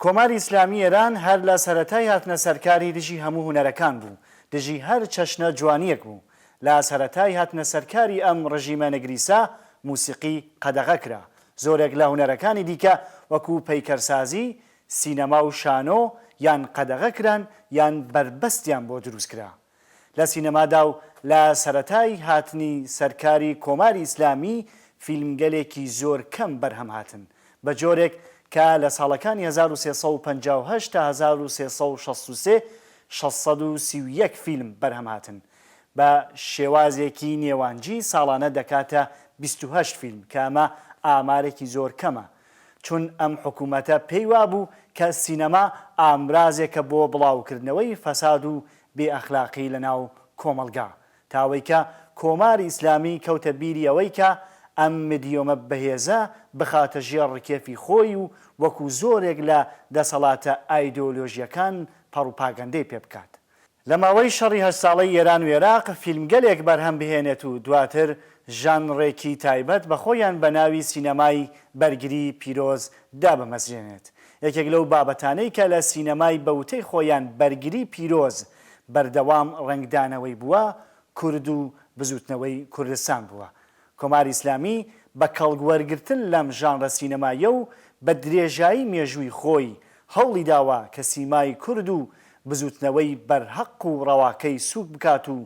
کۆماری ئیسلامی ئێران هەر لە سەرەتای هاتنە سەرکاری دژی هەموو هونەرەکان بوو، دژی هەر چەشنە جوانیەک بوو. لە سەرەتای هاتنە سەرکاری ئەم ڕژیمە نەگریسا موسیقی قەدەغە کرا. زۆرێک لە هونەرەکانی دیکە وەکو پەیکەرسازی، سینەما و شانۆ یان قەدەغە کران یان بربەستیان بۆ دروست کرا. لە سینەمادا و لە سەرەتای هاتنی سەرکاری کۆماری ئیسلامی فیلمگەلێکی زۆر کەم بەرهەم هاتن بە جۆرێک کە لە ساڵەکانی 1358 تا 1363 631 فیلم بەرهەم هاتن بە شێوازێکی نێوانجی ساڵانە دەکاتە 28 فیلم کە ئەمە ئامارێکی زۆر کەمە، چون ئەم حکوومەتە پێی وابوو کە سینەما ئامرازێکە بۆ بڵاوکردنەوەی فەساد و بێئەخلاقی لەناو کۆمەلگا، تاوەی کە کۆماری ئیسلامی کەوتە بیری ئەوەی کە ئەم مدیۆمە بەهێزە بخاتە ژێر ڕکێفی خۆی و وەکو زۆرێک لە دەسەڵاتە ئایدۆلۆژیەکان پەڕوپاگەندەی پێ بکات. لە ماوەی شەڕی 8 ساڵەی ئێران و عێراق فیلمگەلێک بەرهەم بهێنێت و دواتر ژانڕێکی تایبەت بە خۆیان بە ناوی سینەمای بەرگری پیرۆز دابەمەزرێنێت. یەکێک لەو بابەتانەی کە لە سینەمای بەوتەی خۆیان بەرگری پیرۆز بەردەوام ڕنگدانەوەی بووە، کورد و بزوتنەوەی کوردستان بووە. کۆماری ئیسلامی بە کەڵگوەرگرتن لەم ژانرە سینەمایە و بە درێژایی مێژووی خۆی هەوڵی داوە کە سیمای کورد و بزوتنەوەی بەرهەق و ڕەواکەی سووک بکات و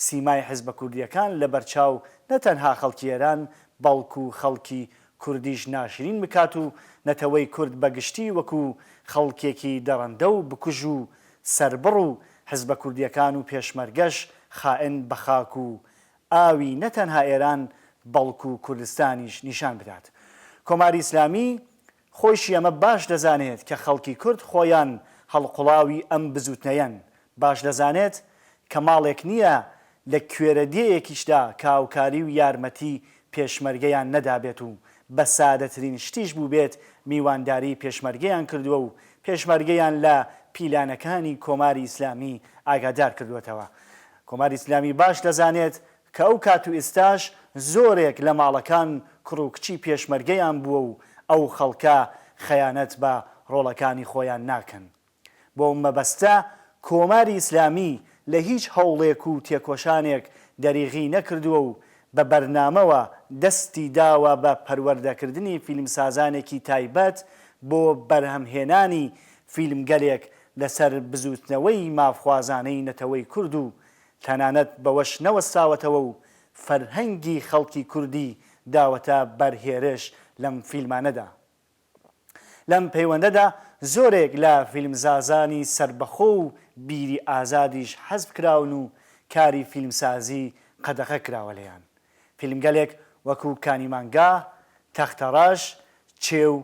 سیمای حیزبە کوردیەکان لە بەرچاو نەتەنها خەڵکی ئێران بەڵکو خەڵکی کوردیش ناشرین بکات و نەتەوەی کورد بەگشتی وەکو خەڵکێکی دەڕەندە و بکوژ و سەربڕ و حیزبە کوردیەکان و پێشمەرگەش خائن بە خاک و ئاوی نەتەنها ئێران بەڵکو کوردستانیش نیشان بدات. کۆماری ئیسلامی خۆشی ئەمە باش دەزانێت کە خەڵکی کورد خۆیان هەڵقوڵاوی ئەم بزوتنەیەن، باش دەزانێت کە ماڵێک نییە لە کوێرەدێیەکیشدا کاوکاری و یارمەتی پێشمەرگەیان نەدابێت و بە سادەترین شتیش بوو بێت میوانداری پێشمەرگەیان کردووە و پێشمەرگەیان لە پیلانەکانی کۆماری ئیسلامی ئاگادار کردوێتەوە. کۆماری ئیسلامی باش دەزانێت کە ئەو کات و ئێستاش زۆرێک لە ماڵەکان کوڕ و کچی پێشمەرگەیان بووە و ئەو خەڵکە خەیانەت بە ڕۆڵەکانی خۆیان ناکەن. بۆ مەبەستە کۆماری ئیسلامی لە هیچ هەوڵێک و تێکۆشانێک دەریغی نەکردووە و بە بەرنامەوە دەستی داوە بە پەروەردەکردنی فیلمسازانێکی تایبەت بۆ بەرهەمهێنانی فیلمگەلێک لەسەر بزوتنەوەی مافخوازانەی نەتەوەی کورد و تەنانەت بەوەش نەوەستاوەتەوە و فەرهەنگی خەڵکی کوردی داوەتە بەرهێرش لەم فیلمانەدا. لەم پەیوەندەدا زۆرێک لە فیلمسازانی سربەخۆ و بیری ئازادیش حەزب کراون و کاری فیلمسازی قەدەغە کراوە لەیان. فیلمگەلێک وەکو کانیمانگا، تەختەڕەش، چێو،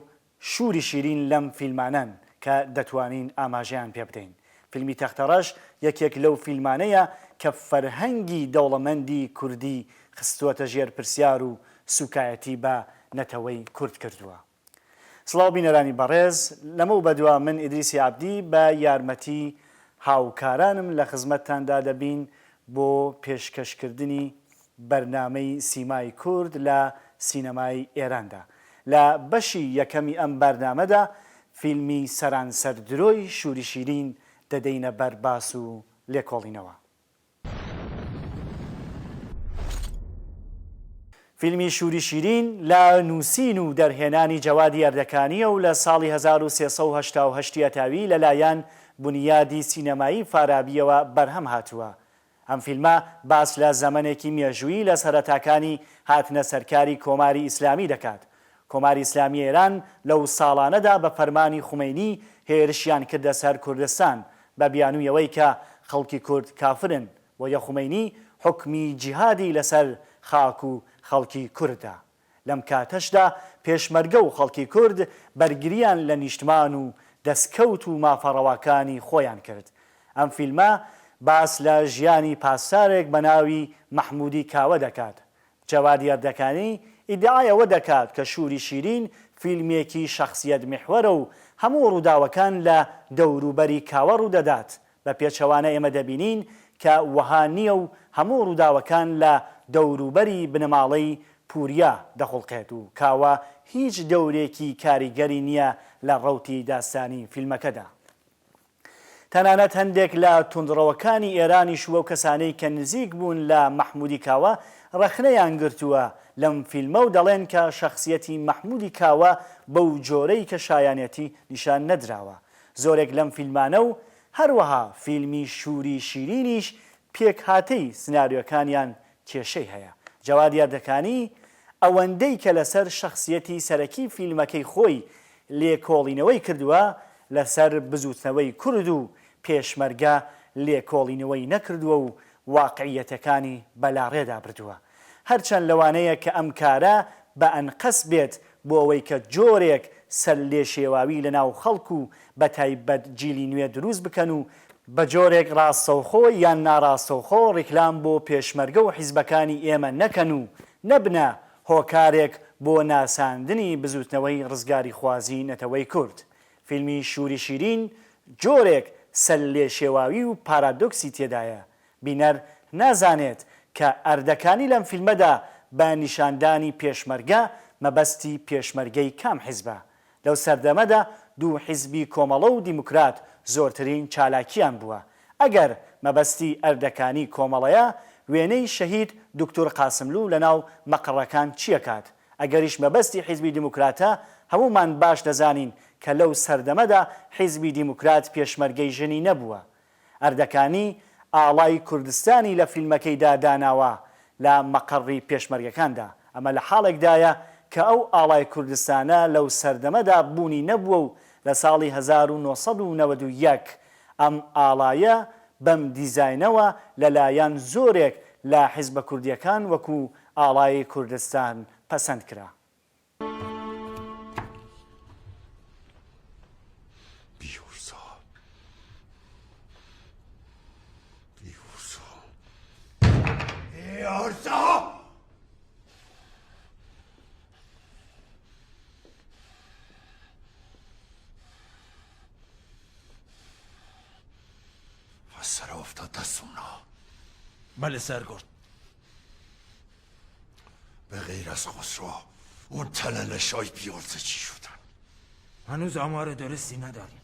شووری شیرین لەم فیلمانەن کە دەتوانین ئاماژەیان پێ بدەین. فیلمی تەختەڕەش یەکێک لەو فیلمانەیە کە فەرهەنگی دەوڵەمەندی کوردی خستووەتە ژێر پرسیار و سوکایەتی بە نەتەوەی کورد کردووە. سڵاو بینەرانی بەڕێز، لەمە و بەدووە من ئیدریسی عەبدی بە یارمەتی هاوکارانم لە خزمەتتاندا دەبین بۆ پێشکەشکردنی بەرنامەی سیمای کورد لە سینەمای ئێراندا. لە بەشی یەکەمی ئەم بەرنامەدا فیلمی سەرانسەردرۆی شووری شیرین دەدەینە بەرباس و لێکۆڵینەوە. فیلمی شووری شیرین لە نووسین و دەرهێنانی جەوادی ئەردەکانیە و لە ساڵی 1388 تاوی لەلایەن بنیادی سینەمایی فارابیەوە بەرهەم هاتووە. ئەم فیلمە باس لە زەمانێکی مێژووی لە سەرەتاکانی هاتنە سەرکاری کۆماری ئیسلامی دەکات. کۆماری ئیسلامی ئێران لەو ساڵانەدا بە فەرمانی خومەینی هێرشیان کردە سەر کوردستان بە بیانوویەوەی کە خەڵکی کورد کافرن و یەخومەینی حکمی جیهادی لەسەر خاک و خەڵکی کوردە. لەم کاتەشدا پێشمەرگە و خەڵکی کورد بەرگریان لە نیشتمان و دەستکەوت و مافەڕەواکانی خۆیان کرد. ئەم فیلمە باس لە ژیانی پاسارێک بە ناوی مەحموودی کاوە دەکات. جەوادی ئەردەکانی ئیدعایەوە دەکات کە شووری شیرین فیلمێکی شەخسیەت میحوەرە و هەموو ڕووداوەکان لە دەوروبەری کاوە ڕوودەدات. بە پێچەوانە ئێمە دەبینین کە وەها نییە و هەموو ڕووداوەکان لە دەوروبەری بنەماڵەی پوریا دەخڵقێت و کاوە هیچ دەورێکی کاریگەری نییە لە ڕەوتی داستانی فیلمەکەدا. تەنانەت هەندێک لە توندڕەوەکانی ئێرانیش وەو کەسانەی کە نزیک بوون لە مەحموودی کاوە ڕەخنەیان گرتووە لەم فیلمە و دەڵێن کە شەخسیەتی مەحموودی کاوە بەو جۆرەی کە شایانەتی نیشان نەدراوە. زۆرێک لەم فیلمانە و هەروەها فیلمی شووری شیرینیش پێک هاتەی سناریۆکانیان کێشەی هەیە. جەواد یاردەکانی ئەوەندەی کە لەسەر شەخسیەتی سەرەکی فیلمەکەی خۆی لێکۆڵینەوەی کردووە لەسەر بزوتنەوەی کورد و پێشمەرگە لێکۆڵینەوەی نەکردووە و واقعیەتەکانی بەلاڕێدا بردووە. هەرچەند لەوانەیە کە ئەم کارە بە ئەنقەس بێت بۆ ئەوەی کە جۆرێک سەر لێشێواوی لە ناو خەڵک و بە تایبەت جیلی نوێ دروست بکەن و بە جۆرێک ڕاستەوخۆ یان ناڕاستەوخۆ ڕیکلام بۆ پێشمەرگە و حیزبەکانی ئێمە نەکەن و نەبنە هۆکارێک بۆ ناساندنی بزوتنەوەی ڕزگاری خوازی نەتەوەی کورد. فیلمی شووری شیرین جۆرێک سەر لێشێواوی و پارادۆکسی تێدایە. بینەر نازانێت کە ئەردەکانی لەم فیلمەدا بە نیشاندانی پێشمەرگە مەبەستی پێشمەرگەی کام حیزبە. لەو سەردەمەدا دوو حیزبی کۆمەڵە و دیموکرات زۆرترین چالاکیان بووە. ئەگەر مەبەستی ئەردەکانی کۆمەڵەیە وێنەی شەهید دکتۆر قاسملوو لە ناو مەقڕەکان چیەکات؟ ئەگەریش مەبەستی حیزبی دیموکراتە هەمومان باش دەزانین کە لەو سەردەمەدا حیزبی دیموکرات پێشمەرگەی ژنی نەبووە. ئەردەکانی ئاڵای کوردستانی لە فیلمەکەیدا داناوە لە مەقڕی پێشمەرگەکاندا. ئەمە لە حاڵێکدایە کە ئەو ئاڵای کوردستانە لەو سەردەمەدا بوونی نەبووە و لە ساڵی 1991 ئەم ئاڵایە بەم دیزاینەوە لەلایەن زۆرێک لە حیزبە کوردیەکان وەکو ئاڵای کوردستان پەسەند کرا. سر افتاد دستونا. بله سرگرد. به غیر از خسرو اون تلنشای بیارزه چی شدن؟ هنوز آمار درستی نداریم.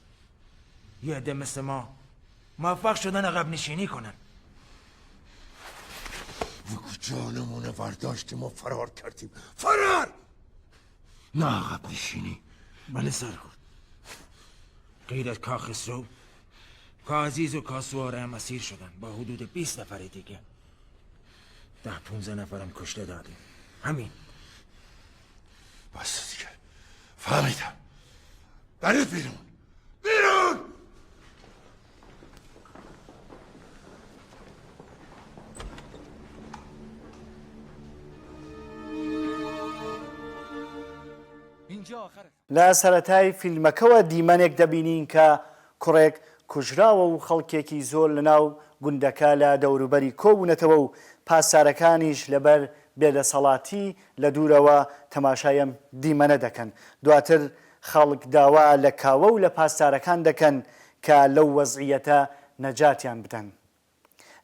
یه عده مثل ما موفق شدن عقب نشینی کنن. بگو جانمونه برداشتیم و فرار کردیم. فرار! نه عقب نشینی. بله سرگرد. غیر از کا خسرو، کا عزیز و کا سواره هم اسیر شدن با حدود 20 نفر دیگه. 10-15 نفرم کشته دادیم. همین. بس دیگه. فهمیدم. برید بیرون. بیرون! لە سەرەتای فیلمەکەوە دیمەنێک دەبینین کە کوڕێک کوژراوە و خەڵکێکی زۆر لەناو گوندەکە لە دەوروبەری کۆبوونەتەوە و پاسارەکانیش لەبەر بێدەسەڵاتی لە دوورەوە تەماشایم دیمەنە دەکەن. دواتر خەڵک داوا لە کاوە و لە پاسارەکان دەکەن کە لەو وەزعیەتە نەجاتیان بدەن.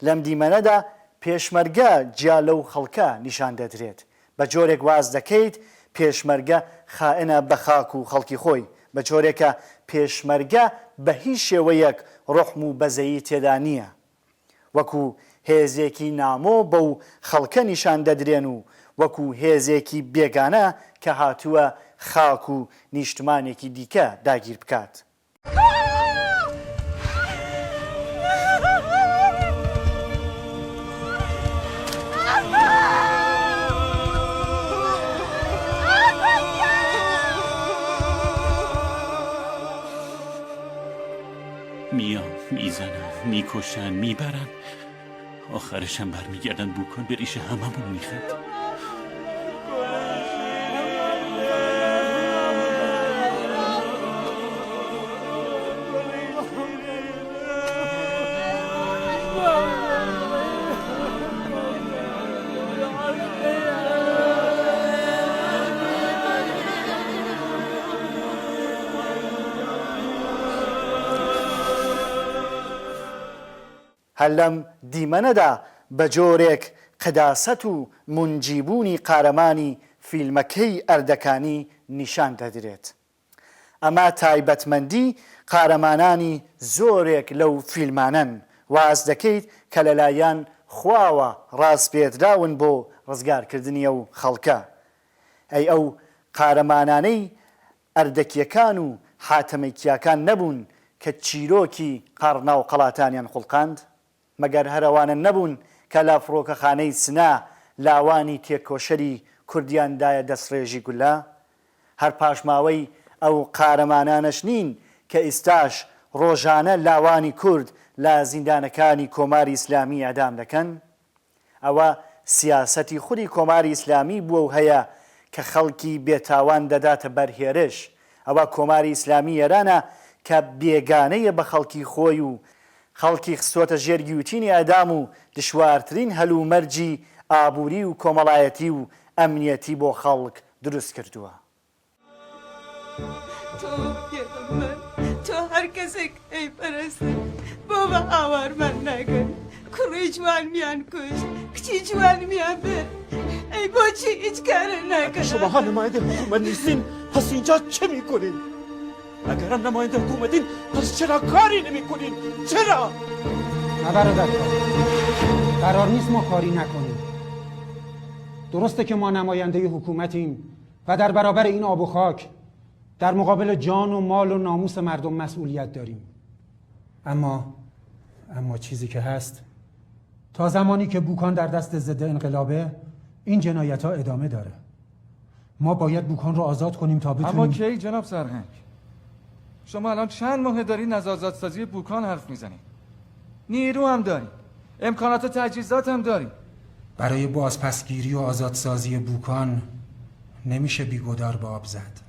لەم دیمەنەدا پێشمەرگە جیا لەو خەڵکە نیشان دەدرێت. بە جۆرێک واز دەکەیت پێشمەرگە خائنە بە خاک و خەڵکی خۆی، بە جۆرێکە پێشمەرگە بە هیچ شێوەیەک ڕحم و بەزەیی تێدا نییە. وەکو هێزێکی نامۆ بەو خەڵکە نیشان دەدرێن و وەکو هێزێکی بێگانە کە هاتووە خاک و نیشتمانێکی دیکە داگیر بکات. میان میزنن میکشن میبرن آخرشم برمیگردن بوکن به ریشه هممون میخند. هەر لەم دیمەنەدا بە جۆرێک قەداسەت و منجیبوونی قارەمانی فیلمەکەی ئەردەکانی نیشان دەدرێت. ئەمە تایبەتمەندی قارەمانانی زۆرێک لەو فیلمانن واز دەکەیت کە لەلایەن خواوە ڕاستپێدراون بۆ ڕزگارکردنی ئەو خەڵکە. ئەی ئەو قارەمانانەی ئەردەکیەکان و حاتەمەیکیاکان نەبوون کە چیرۆکی قەڕنا و قەڵاتانیان خوڵقاند؟ مەگەر هەرەوانە نەبوون کە لە فڕۆکەخانەی سنا لاوانی تێکۆشەری کوردیاندایە دەستڕێژی گولا؟ هەر پاشماوەی ئەو قارەمانانەش نین کە ئێستاش ڕۆژانە لاوانی کورد لە زیندانەکانی کۆماری ئیسلامی ئەدام دەکەن؟ ئەوە سیاسەتی خودی کۆماری ئیسلامی بووە و هەیە کە خەڵکی بێتاوان دەداتە بەرهێرش. ئەوە کۆماری ئیسلامی ئێرانە کە بێگانەیە بە خەڵکی خۆی و خەڵکی خستۆتە ژێر گیوتینی ئەدام و دشوارترین هەلومەرجی ئابووری و کۆمەڵایەتی و ئەمنیەتی بۆ خەڵک دروست کردووە. تۆ هەر کەسێک ئەی پەرستن بۆ بە ئاوارمان ناکەن، کوڕی جوانمیان کوشت، کچی جوانمیان برد، ئەی بۆچی هیچ کارە ناکەن؟ شماها نماینده حکومت نیستین، پس اینجا چه میکنین؟ اگر هم نماینده حکومتین پس چرا کاری نمیکنین؟ چرا؟ نه برادر، قرار نیست ما کاری نکنیم. درسته که ما نماینده حکومتیم و در برابر این آب و خاک در مقابل جان و مال و ناموس مردم مسئولیت داریم. اما چیزی که هست، تا زمانی که بوکان در دست ضد انقلابه این جنایت ها ادامه داره. ما باید بوکان رو آزاد کنیم تا بتونیم. اما کی جناب سرهنگ؟ شما الان چند ماه دارین از آزادسازی بوکان حرف میزنید. نیرو هم داریم، امکانات و تجهیزات هم داریم. برای بازپسگیری و آزادسازی بوکان نمیشه بیگدار به آب زد.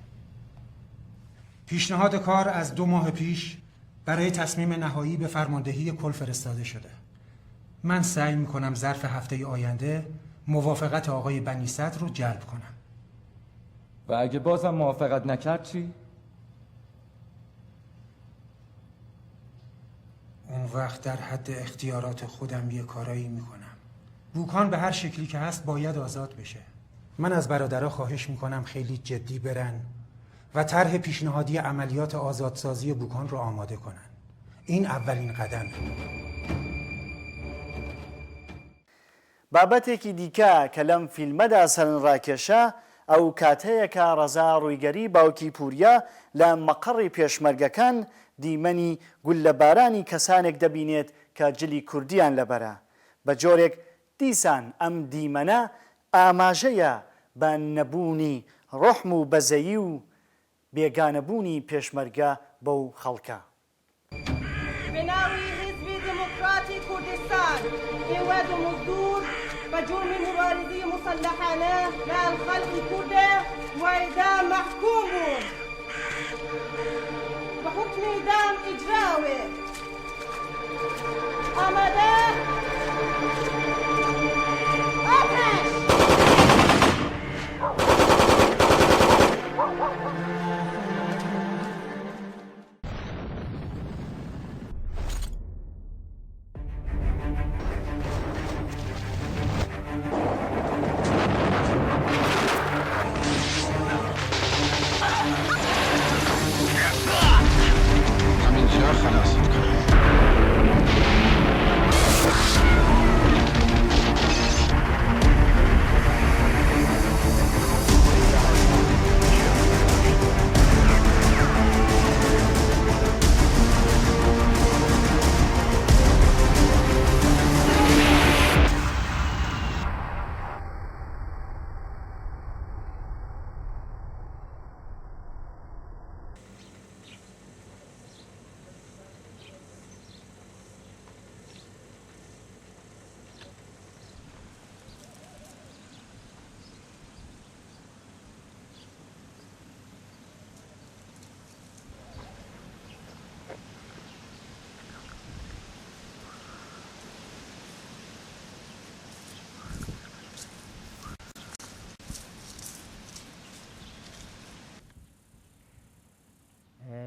پیشنهاد کار از 2 ماه پیش برای تصمیم نهایی به فرماندهی کل فرستاده شده. من سعی میکنم ظرف هفته آینده موافقت آقای بنی صدر رو جلب کنم. و اگه بازم موافقت نکرد چی؟ اون وقت در حد اختیارات خودم یه کارایی میکنم. بوکان به هر شکلی که هست باید آزاد بشه. من از برادرها خواهش میکنم خیلی جدی برن و طرح پیشنهادی عملیات آزادسازی بوکان رو آماده کنن. این اولین قدمه. بابەتێکی دیکە کە لەم فیلمەدا سەرنڕاکێشە ئەو کاتەیەکە ڕەزا ڕوویگەری باوکی پوریا لە مەقڕی پێشمەرگەکان دیمەنی گول لە بارانی کەسانێک دەبینێت کە جلی کوردیان لەبەرە. بە جۆرێک دیسان ئەم دیمەنە ئاماژەیە بە نەبوونی ڕحم و بەزەیی و بێگانەبوونی پێشمەرگە بەو خەڵکە. بناوی حزبی دموکراتی کوردستان ئێوە دموزدور بە جرمی مبارزی مسلحانە لەگەڵ خەڵکی کوردە وایدام محکوم بوون بە حکمی دام ئیجراوێ. ئامادە؟ ئاتەش!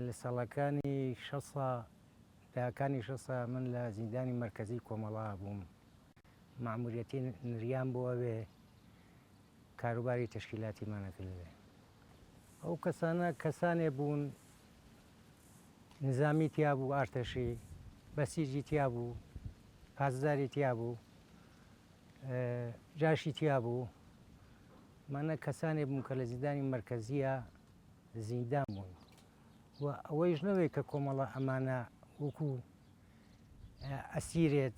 لە ساڵەکانی 60 من لە زیندانی مرکزی کۆمەڵا بووم. مەعموریەتی نریان بۆ ئەوێ کاروباری تەشکیلاتیمانە کرد. ئەو کەسانە کەسانێ بوون نظامی تیا بوو ئارتەشی بەسیجی تیا بوو پازداری تیا بوو جاشی تیا بوو مانە کەسانێ بوون کە لە زیندانی مرکزیە زیندان بوون و ئەوەیش نەوەی کە کۆمەڵە ئەمانە وەکو ئەسیرێت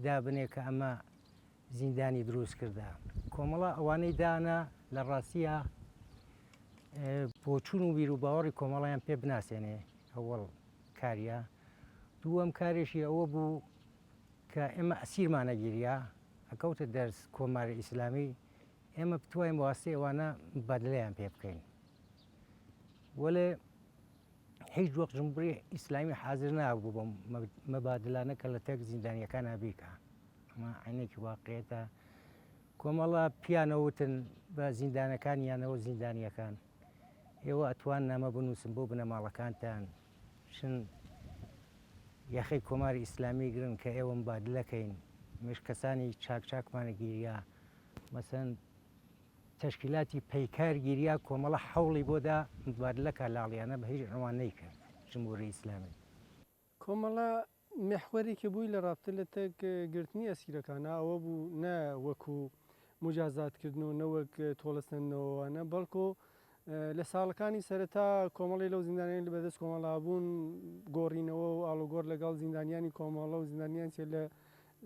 دابنێ کە ئەمە زیندانی دروست کردا کۆمەڵە ئەوانەی دانا لە ڕاستیە بۆ چوون و بیر و باوەڕی کۆمەڵیان پێ بناسێنێ ئەوەڵ کاریە دووەم کارێکی ئەوە بوو کە ئێمە ئەسیرمانەگیریە ئەکەوتە دەرس کۆماری ئیسلامی ئێمە بتوانین واسطەی ئەوانە بەدلەیان پێ بکەین وەلێ هیچ وەخت جمهوری ئیسلامی حاضر نابوو بۆ مەبادلانە کە لە تەک زیندانیەکانە بیکە ئەمە عینێکی واقعێتە کۆمەڵە پیانەوتن بە زیندانەکانیانەوە زیندانیەکان ئێوە ئەتوان نامە بنووسن بۆ بنەماڵەکانتان شن یاخی کۆماری ئیسلامی گرن کە ئێوە مبادلەکەین مش کەسانی چاک-چاکمانە گیریە مەسەن تەشکیلاتی پەیکار گیریە کۆمەڵە حەوڵی بۆدا مبادلەکە لاڵیانە بە هیچ عنوان نەیکرد جمهوری ئیسلامی کۆمەڵە محورێکی بووی لە ڕابطە لە تەک گرتنی ئەسیرەکانە ئەوە بوو نە وەکو مجازاتکردن و نەوەک تۆڵەسەندنەوەوانە بەڵکو لە ساڵەکانی سەرەتا کۆمەڵی لەو زیندانیان لە بەدەست کۆمەڵابوون گۆڕینەوە و ئاڵۆگۆڕ لەگەڵ زیندانیانی کۆمەڵە و زیندانیان لە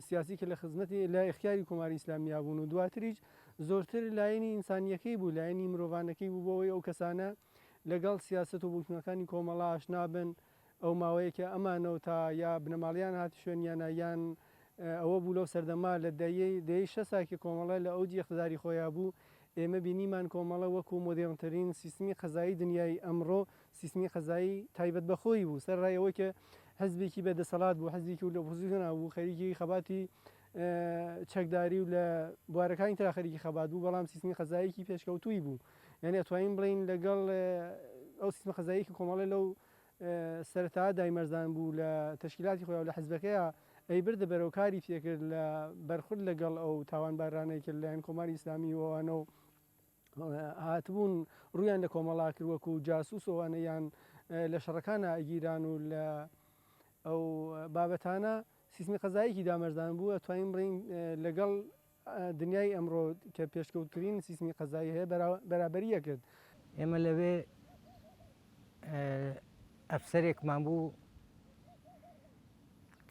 سیاسی کە لە خزمەتی لە اختیاری کۆماری ئیسلامیا بوون و دواتریش زۆرتر لایەنی ئینسانیەکەی بوو لایەنی مرۆڤانەکەی بوو بۆەوەی ئەو کەسانە لەگەڵ سیاست و بوتنەکانی کۆمەڵە ئاشنا بن ئەو ماوەیەکە ئەمانەوە تا یا بنەماڵیان هاتی شوێنیانە یان ئەوە بوو لەو سەردەما لە دەیەی 6 ساکی کۆمەڵە لە ئەوجی اقتداری خۆیان بوو ئێمە بینیمان کۆمەڵە وەکو مۆدێرنترین سیستمی قەزایی دنیای ئەمڕۆ سیستمی قەزایی تایبەت بەخۆی بوو سەرڕایەوەی کە حزبێکی بەدەسەڵات بوو حزبێکی و لە ئۆپۆزیسیۆن بوو خەریکی خەباتی چەکداری و لە بوارەکانی ترا خەریکی خەبات بوو بەڵام سیستمی قەزاییکی پێشکەوتووی بوو یعنی ئەتوانین بڵین لەگەڵ ئەو سیستمە قەزاییکی کۆمەڵی لەو سەرەتا دایمەرزان بوو لە تەشکیلاتی خۆیان و لە حزبەکەیە ئەی بردە بەرەوکاری پێکرد لە بەرخورد لەگەڵ ئەو تاوانبارانەی کرد لەلایەن کۆماری ئیسلامی وانە و هاتبوون ڕویان لە کۆمەڵا کرد وەکو جاسووس ئەوانە یان لە شەڕەکانە ئەگیران و لە ئەو بابەتانە سیستمی قەزاییکی دامەرزان بوو ئەتوانین بڵین لەگەڵ دنیای ئەمڕۆ کە پێشکەوتکردین سیستمی قەزایی هەیە بەرابەریە کرد ئێمە لەوێ ئەفسەرێکمان بوو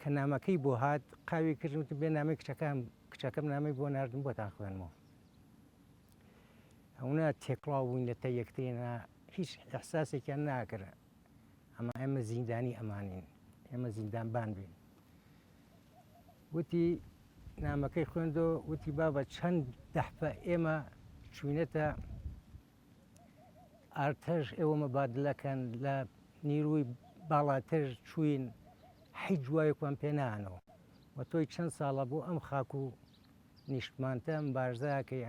کە نامەکەی بۆ هات قاوی کردن بێ نامی کچەکەم نامی بۆ ناردم بۆتان خوێنمەوە ئەوە تێکڵاو بووین لە تە یەکترێنە هیچ ئەحساسێکیان ناکرد ئەمە ئێمە زیندانی ئەمانین ئێمە زیندانبان بین وتی نامەکەی خوێندەوە وتی بابە چەند دەحپە ئێمە چوینەتە ئارتەش ئێوە مەبادلەکەن لە نیروی باڵاتر چوین هیچ جوایەکوان پێ نانەوە و تۆی چەند ساڵە بۆ ئەم خاک و نیشتمانتە بارزایەکەی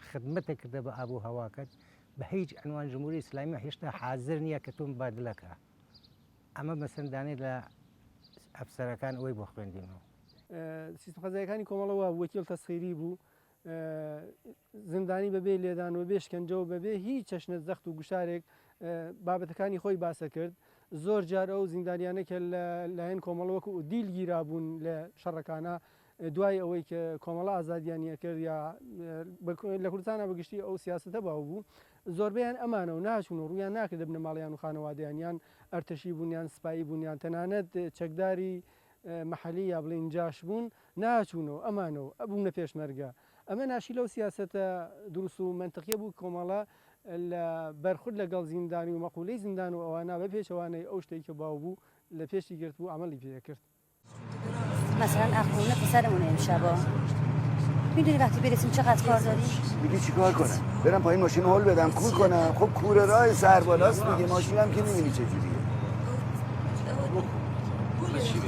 خدمەتە کردە بە ئابوو هەواکەت بە هیچ عنوان جمهوری ئیسلامی هێشتا حاضر نییە کە تۆ مبادلەکە ئەمە بەسەندانێت لە ئەفسەرەکان ئەوەی بۆ خوێندینەوە سیستم قەزاییەکانی کۆمەڵەوە وەکیل تەسخیری بوو زندانی بەبێ لێدان و بێ شکنجە و بەبێ هیچ چەشنە زەخت و گوشارێک بابەتەکانی خۆی باسە کرد زۆر جار ئەو زیندانیانە کە لایەن کۆمەڵەوەکو و دیلگیرا بوون لە شەڕەکانە دوای ئەوەی کە کۆمەڵە ئازادیانیە کرد یا لە کوردستانە بەگشتی ئەو سیاستە باو بوو زۆربیان ئەمانە و ناچوون و ڕویان ناکرد بنەماڵیان و خانەوادیانیان ئەرتەشی بوونیان سپایی بوونیان تەنانەت چەکداری محلی یا بڵین جاش بوون ناچوونەوە ئەمانەوە ئەبوونە پێشمەرگە ئەمە ناشی لەو سیاسەتە دروست و منتقیە بوو کۆمەڵە لە بەرخورد لەگەڵ زیندانی و مەقولەی زیندان و ئەوانە بە پێشەوانەی ئەو شتێک کە باو بوو لە پێشی گرت بوو عملی پێکرد مثلا اخوانه پسرمونه امشبا میدونی وقتی برسیم چقدر کار داریم؟ میگی چی کار کنم؟ برم پایین ماشین هول بدم کور کنم خب کوره راه سربالاست میگه ماشین هم که میبینی چجوریه چی به؟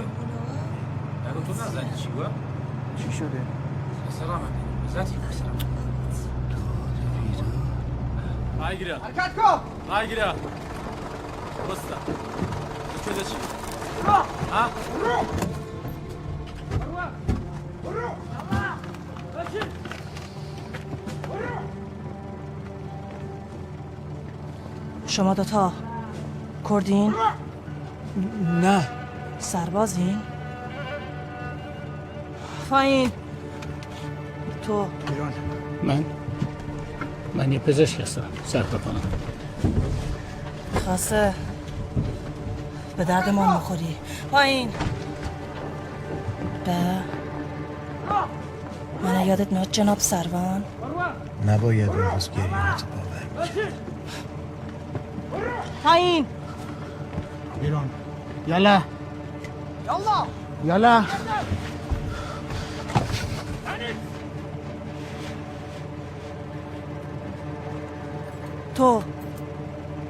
نگو تو نزنی چی با؟ چی شده؟ سلام زدی سلام Aygir'a. Arkatko! Aygir'a. Usta. Şöyle çık. Ha? شما دوتا کردین؟ نه. سربازین؟ پایین. تو ایران. من یه پزشک هستم. سرپرکنم. خاصه به درد ما میخوری. پایین. من یادت میاد جناب سروان؟ نباید اون روز گریانت باور میکرد. پایین. ایران. یالا. یالا. تو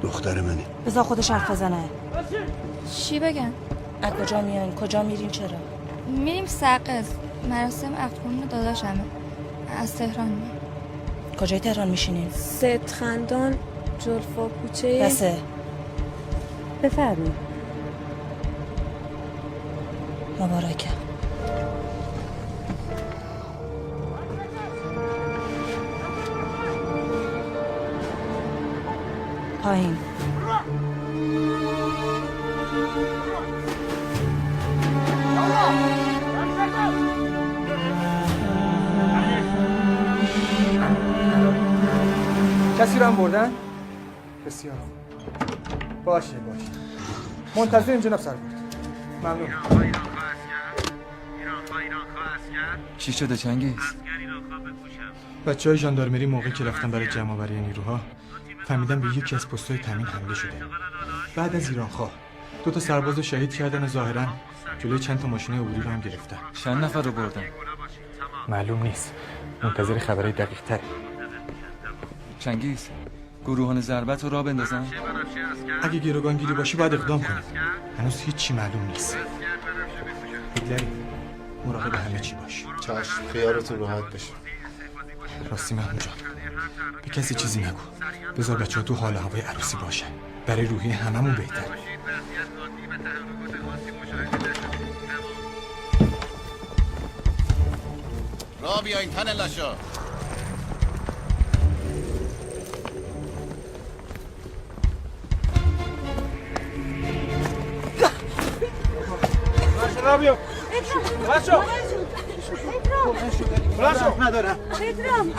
دختر منی. بذار خودش حرف بزنه. چی بگم؟ از کجا میان؟ کجا میرین؟ چرا؟ میریم سقز. مراسم عقدخونی داداشمه. از تهران میام. کجای تهران میشینین؟ ستخندان جلفا کوچه. بسه. بفرمایید. مبارکه. پایین. کسی رو هم بردن؟ بسیار باشه. منتظریم جناب سرورد. ممنون. چی شده چنگیز؟ بچه‌های ژاندارمری موقعی که رفتن برای جمع‌آوری نیروها فهمیدن به یکی از پست‌های تامین حمله شده. بعد از ایرانخواه 2 سرباز رو شهید کردن و ظاهراً جلوی چند تا ماشین عبوری رو هم گرفتن. چند نفر رو بردن؟ معلوم نیست. منتظر خبرهای دقیق‌تر. چنگیز، گروهان ضربت رو راه بندازن؟ اگه گروگانگیری باشه باید اقدام کنیم. هنوز هیچی معلوم نیست. هیتلری، مراقب همه چی باش. چشم، خیالتون راحت بشه. راستی محمود جان، به کسی چیزی نگو. بذار بچه‌ها تو حال هوای عروسی باشن. برای روحیه هممون بهتر. را بیاین تن لشا. را بیا. بچه‌ها پدرام ندارم. پدرام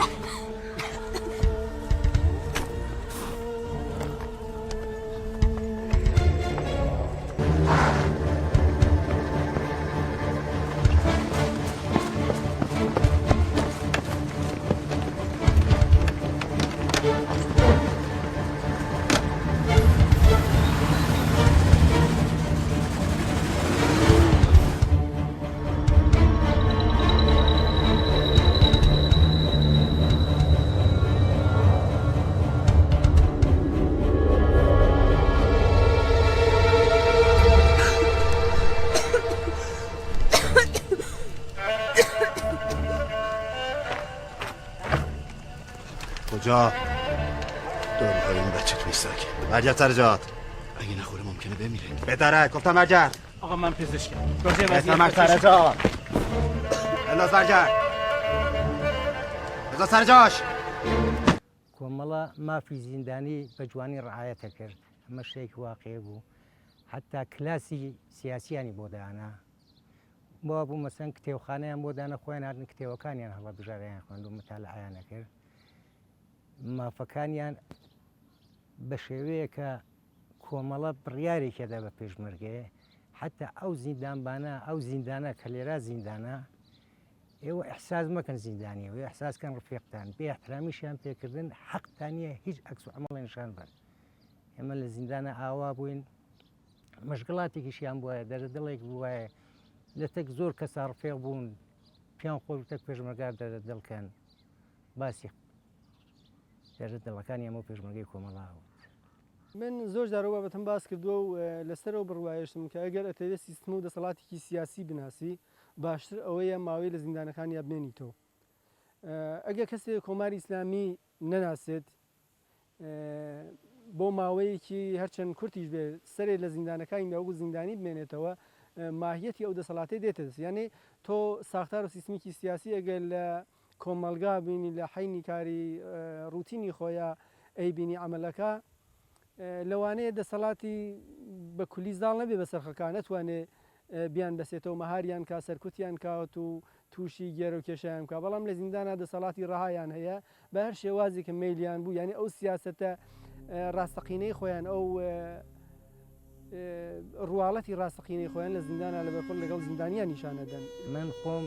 کجا؟ داروهای این بچه توی ساک. برگرد سر جات. اگه نخوره ممکنه بمیره. بدرک، گفتم برگرد. آقا من پزشکم. راجع به اسمم سر جات. انداز برگرد. بذار سر جاش. کۆمەڵە مافی زیندانی بە جوانی ڕعایەتە کرد. ئەمە شتێک واقعی بوو. حتا کلاسی سیاسیانی بۆ دانا. بۆ بوو مەسەن کتێوخانەیان بۆ دانا خۆیان هاتن کتێوەکانیان هەڵە بژاریان خوێند و متالعەیان کرد. مافەکانیان بە شێوەیە کە کۆمەڵە بڕیارێکێدا بە پێشمەرگەیە حتا ئەو زیندانبانە ئەو زیندانە کە لێرا زیندانە ئێوە ئەحساس مەکەن زیندانیە و ئەحساسکەن ڕفیقتان بێ احترامیشیان پێکردن حەقتانیە هیچ عەکس و عەمەڵێنشان بن. ئێمە لە زیندانە ئاوا بووین مەشغڵاتێکیشیان بووایە دەردەدڵێک بووایە لە تەک زۆر کەسا ڕفێق بوون پیان خۆش تەک پێشمەرگار دەردەدڵکەن باسی دەردەدڵەکانی ئەمە پێشمەرگەی کۆمەڵا بوو. من زۆر جارەوە بەتەم باس کردووە و لەسەرەوە بڕوایشتم کە ئەگەر ئەتەوێت سیستم و دەسەڵاتێکی سیاسی بناسی باشتر ئەوەیە ماوەی لە زیندانەکانی بمێنیتەوە. ئەگەر کەسێک کۆماری ئیسلامی نەناسێت بۆ ماوەیەکی هەرچەند کورتیش بێ سەرێ لە زیندانەکانی ناوەکو زیندانی بمێنێتەوە ماهیەتی ئەو دەسەڵاتی دێتە دەست. یانێ تۆ ساختار و سیستمیکی سیاسی ئەگەر لە کۆمەلگا بینی لە حینی کاری ڕوتینی خۆیان ئەیبینی عملەکە لەوانەیە دەسەڵاتی بە کولی زاڵ نەبێ بە سەرخەکان نەتوانێ بیان بەسێتەوە مەهاریان کا سەرکوتیان کاوت و تووشی گێرە و کێشیان کا بەڵام لە زیندانە دەسەڵاتی ڕەهایان هەیە بە هەر شێوازێک کە مەیلیان بوو یعنی ئەو سیاسەتە ڕاستەقینەی خۆیان ئەو ڕواڵەتی ڕاستەقینەی خۆیان لە زیندانە لە بەرخۆ لەگەڵ زیندانیان نیشانەدەن. من خۆم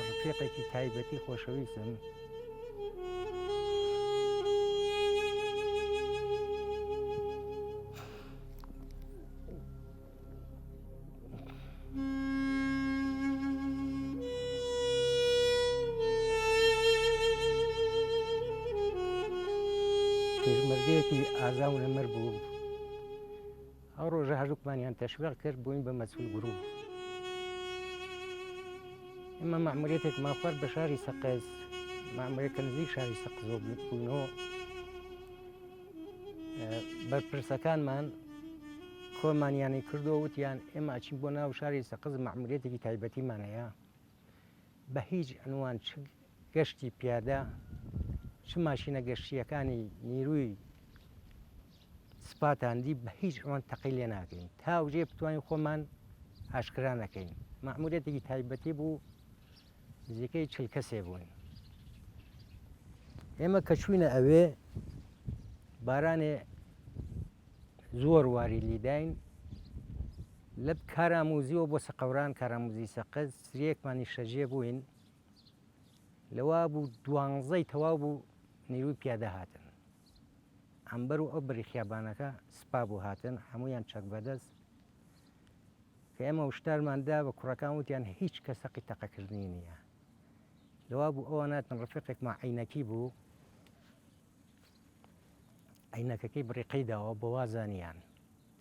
ڕفیقێکی تایبەتی خۆشەویستم پێشمەرگەیەکی ئازا و نەمەر بوو ئەو ڕۆژە هەردووکمانیان تەشویق کرد بووین بە مەسئول گروپ ئێمە مەعموریەتێک ماخوار بە شاری سەقز مەعموریەکە نزیک شاری سەقزۆ بووینەوە بەرپرسەکانمان کۆمانیانی کردو وتیان ئێمە ئەچین بۆ ناو شاری سەقز مەعموریەتێکی تایبەتیمانەیە بە هیچ عنوان چ گەشتی پیادە چ ماشینە گەشتیەکانی نیروی سپاتاندی بە هیچ ئەوان تەقی لێ ناکەین تاوجێ بتوانین خۆمان ئاشکرا نەکەین مەعموریەتێکی تایبەتی بوو نزیکەی 40 کەسێ بووین ئێمە کە چوینە ئەوێ بارانێ زۆر واری لیداین لە کاراموزیەوە بۆ سەقەوران کاراموزی سەقز سرێکمانی شەژێ بووین لەوا بوو 12 تەواو بوو نیروی پیادە هاتن ئەمبەر و ئەو بەری خیابانەکە سپا بوو هاتن هەمویان چەک بەدەست کە ئێمە وشتارماندا بە کوڕەکان وتیان هیچ کەسەقی تەقەکردنی نییە لەوا بوو ئەوە ناتن ڕفیقێکمان عینەکی بوو عینەکەکەی بڕێقەی داوە بە وازانیان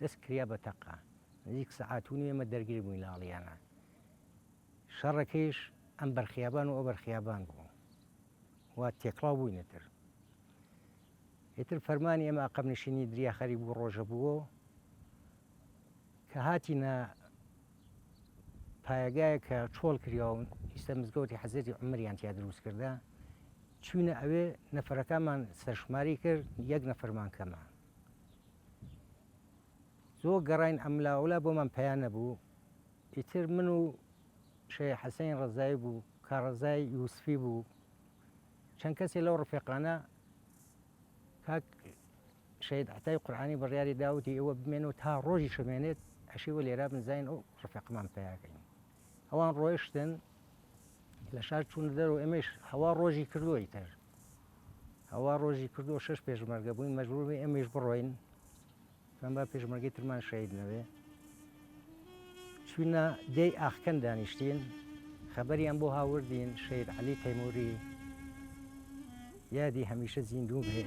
دەست کریا بە تەقا نزیک سەعاتونی ئێمە دەرگیر بووین لە ئاڵیانە شەڕەکەیش ئەم بەرخیابان و ئەو بەرخیابان بوو وا تێکڵاو بووینەتر ئیتر فەرمانی ئێمە عەقەبنشینی دریاخەری بوو ڕۆژە بووە کە هاتینە پایەگایە کە چۆڵ کریەوە ئیستا مزگەوتی حەزرەتی عومەریان تیا دروست کردا چوینە ئەوێ نەفەرەکانمان سەرشماری کرد 1 نەفەرمان کەمە زۆر گەڕین ئەملاولا بۆمان پەیان نەبوو ئیتر من و شەیخ حەسەین ڕەزایی بوو کاڕەزای یوسفی بوو چەند کەسێ لەو ڕفیقانە کاک شەید عەتای قورعانی بڕیاری داوتی ئێوە بمێنەوە تا ڕۆژی شەمێنێت ئەشیوە لێرا بنزین ئەو ڕفیقمان پەیاکەین ئەوان ڕۆیشتن لە شار چوونە دەرەوە ئێمەش هەوا ڕۆژی کردووەی تر هەوا ڕۆژی کردووە 6 پێشمەرگە بووین مەجبوور بووین ئێمەش بڕۆین کەم با پێشمەرگەی ترمان شەید نەوێ چوینە دەی ئاخکەن دانیشتین خەبەریان بۆ هاوردین شەید عەلی تەیمووری یادی هەمیشە زیندوو بێ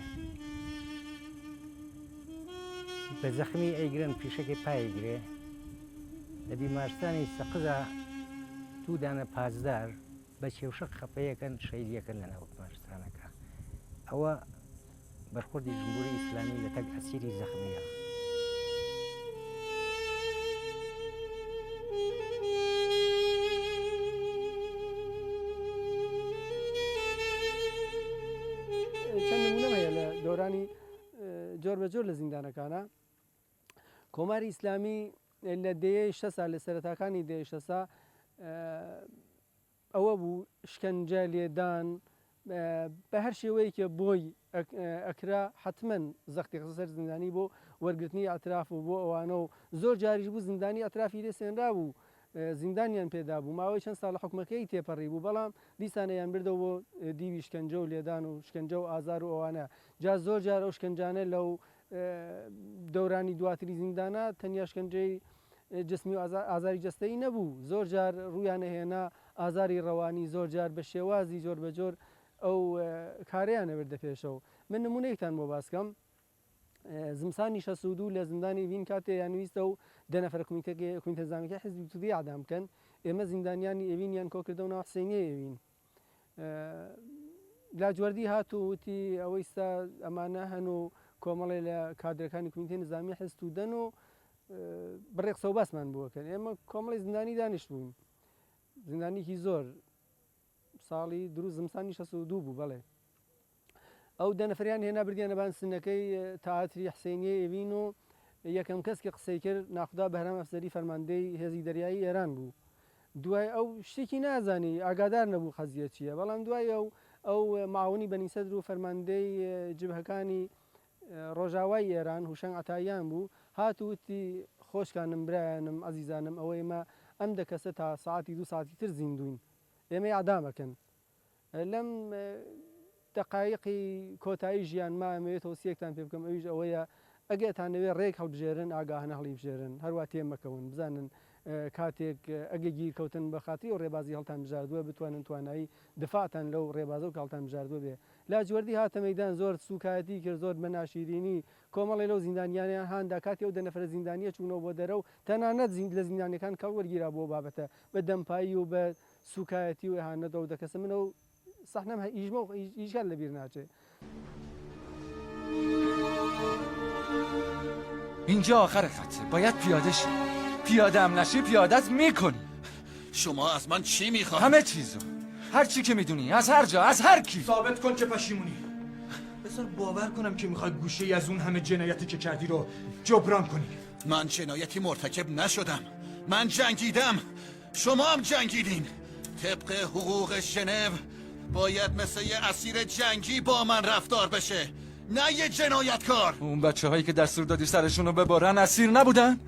بە زەخمی ئەیگرن پیشەکەی پایگرێ لە بیمارستانی سەقزە دوودانە پازدار بە کێوشە خەپەیەکەن شەیدیەکەن لە ناو بیمارستانەکە ئەوە بەرخوردی جمهوری ئیسلامی لە تەک ئەسیری زەخمیە چەند نمونە هەیە لە دۆرانی جۆر بە جۆر لە زیندانەکانە کۆماری ئیسلامی لە دەیەی 6 سال لە سەرەتاکانی دەیەی 6 سال ئەوە بوو شکەنجە لێدان بە هەر شێوەیەکە بۆی ئەکرا حتمما زەختی سەر زیندانی بۆ وەرگرتنی ئەتراف و بۆ ئەوانە و زۆر جاریش بوو زیندانی ئەترافی لێ سێنرا بوو زیندانیان پێدا بوو ماوەی چەند ساڵ لە حکومەکەی تێپەڕی بوو بەڵام دیسانەیان بردەوە بۆ دیوی شکەنجە و لێدان و شکەنجە و ئازار و ئەوانە جا زۆر جار ئەو شکەنجانە لەو دەورانی دواتری زیندانە تەنیا شکەنجەی جسمی و ئازاری جەستەیی نەبوو زۆر جار ڕوویانە هێنا ئازاری ڕەوانی زۆر جار بە شێوازی جۆر بە جۆر ئەو کارەیانە بردە پێشەوە من نمونەیەکتان بۆ باسکەم زمسانی 62 لە زیندانی وین کاتێ یانویستە و 10 نەفەر کومیتە زانکۆی حیزبی تووتری ئەعدام بکەن ئێمە زیندانیانی ئێوینیان کۆ کردەوە ناو حسێنیە ئێوین لاجوەردی هات و وتی ئەوەی ئێستا ئەمانە هەن و کۆمەڵێ لە کادرەکانی کومیتەی نظامی حیزب و دەن و بڕێق سەو باسمان بووەکەن ئێمە کۆمەڵی زیندانی دانیشت بووین زیندانێکی زۆر ساڵی دروست زمسانی 62 بوو بەڵێ ئەو دەنەفریان هێنا بردیانە بان سنەکەی تەعاتری حسینیە ئێوین و یەکەم کەس کە قسەی کرد ناخدا بەهرام ئەفسەری فەرماندەی هێزی دەریایی ئێران بوو. دوای ئەو شتێکی نازانی ئاگادار نەبوو خەزیە چییە، بەڵام دوای ئەو معاونی بەنیسەدر و فەرماندەی جبهەکانی ڕۆژاوای ئێران هوشەنگ عەتاییان بوو، هاتووتی خۆشکانم برایانم ئەزیزانم ئەوەی ئێمە ئەم دەکەسە تا ساعتی 2 ساعتی تر زیندوین، ئێمە ئەعدامەکەن. لەم دقایقی کۆتایی ژیانما ئەمەوێت تەوسیەکتان پێ بکەم، ئەویش ئەوەیە ئەگەتانەوێت ڕێک هەڵبژێرن ئاگاهانە هەڵی بژێرن، هەروە تێمەکەون بزانن کاتێک ئەگە گیرکەوتن بە خاتری و ڕێبازی هەڵتان بژاردووە بتوانن توانایی دفاعتان لەو ڕێبازە و کاڵتان بژاردووە بێ. لاجوەردی هاتە مەیدان زۆر سوکایەتی کرد، زۆر بەناشیرینی کۆمەڵی لەو زیندانیانیان هاندا کاتی ئەو دەنەفرە زیندانیە چوونەوە بۆ دەرە و تەنانەت لە زیندانیەکان کەڵ وەرگیرا بۆ بابەتە بە دەمپایی و بە سوکایەتی و ئەهانەتەوە دەکەسە منە و سەحنەم ئیژمە و ئیشگال لەبیر ناچێت. اینجا آخر خطه، باید پیاده شی. پیاده هم نشی پیادت میکنی. شما از من چی میخواد؟ همه چیزو، هر چی که میدونی، از هر جا، از هر کی. ثابت کن که پشیمونی. بذار باور کنم که میخوای گوشه ای از اون همه جنایتی که کردی رو جبران کنی. من جنایتی مرتکب نشدم، من جنگیدم، شما هم جنگیدین. طبق حقوق ژنو باید مثل یه اسیر جنگی با من رفتار بشه، نه یه جنایتکار. اون بچه هایی که دستور دادی سرشون رو ببرن اسیر نبودن؟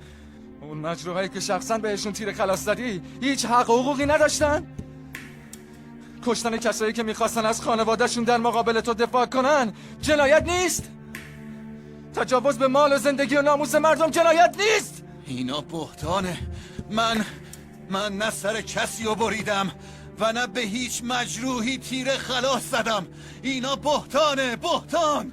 اون مجروحایی که شخصا بهشون تیر خلاص زدی هیچ حق و حقوقی نداشتن؟ کشتن کسایی که میخواستن از خانوادهشون در مقابل تو دفاع کنن جنایت نیست؟ تجاوز به مال و زندگی و ناموس مردم جنایت نیست؟ اینا بهتانه. من نه سر کسی رو بریدم و نه به هیچ مجروحی تیر خلاص زدم. اینا بهتانه، بهتان.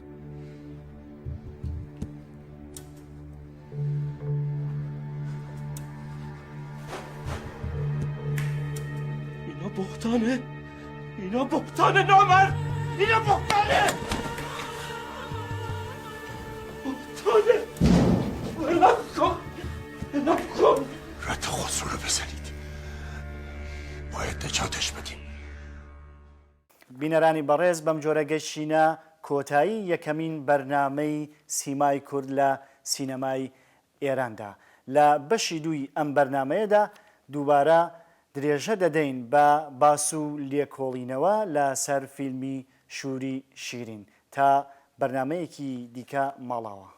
اینا بهتانه، اینا بهتانه نامرد، اینا بهتانه، بهتانه. اعلام کن، اعلام کن. رد خسرو رو بزنید، باید نجاتش بدیم. بینەرانی بەڕێز بەم جۆرە گەشتینە کۆتایی یەکەمین بەرنامەی سیمای کورد لە سینەمای ئێراندا. لە بەشی دووی ئەم بەرنامەیەدا دووبارە درێژە دەدەین بە باس و لێکۆڵینەوە لە سەر فیلمی شووری شیرین تا بەرنامەیەکی دیکە ماڵاوە.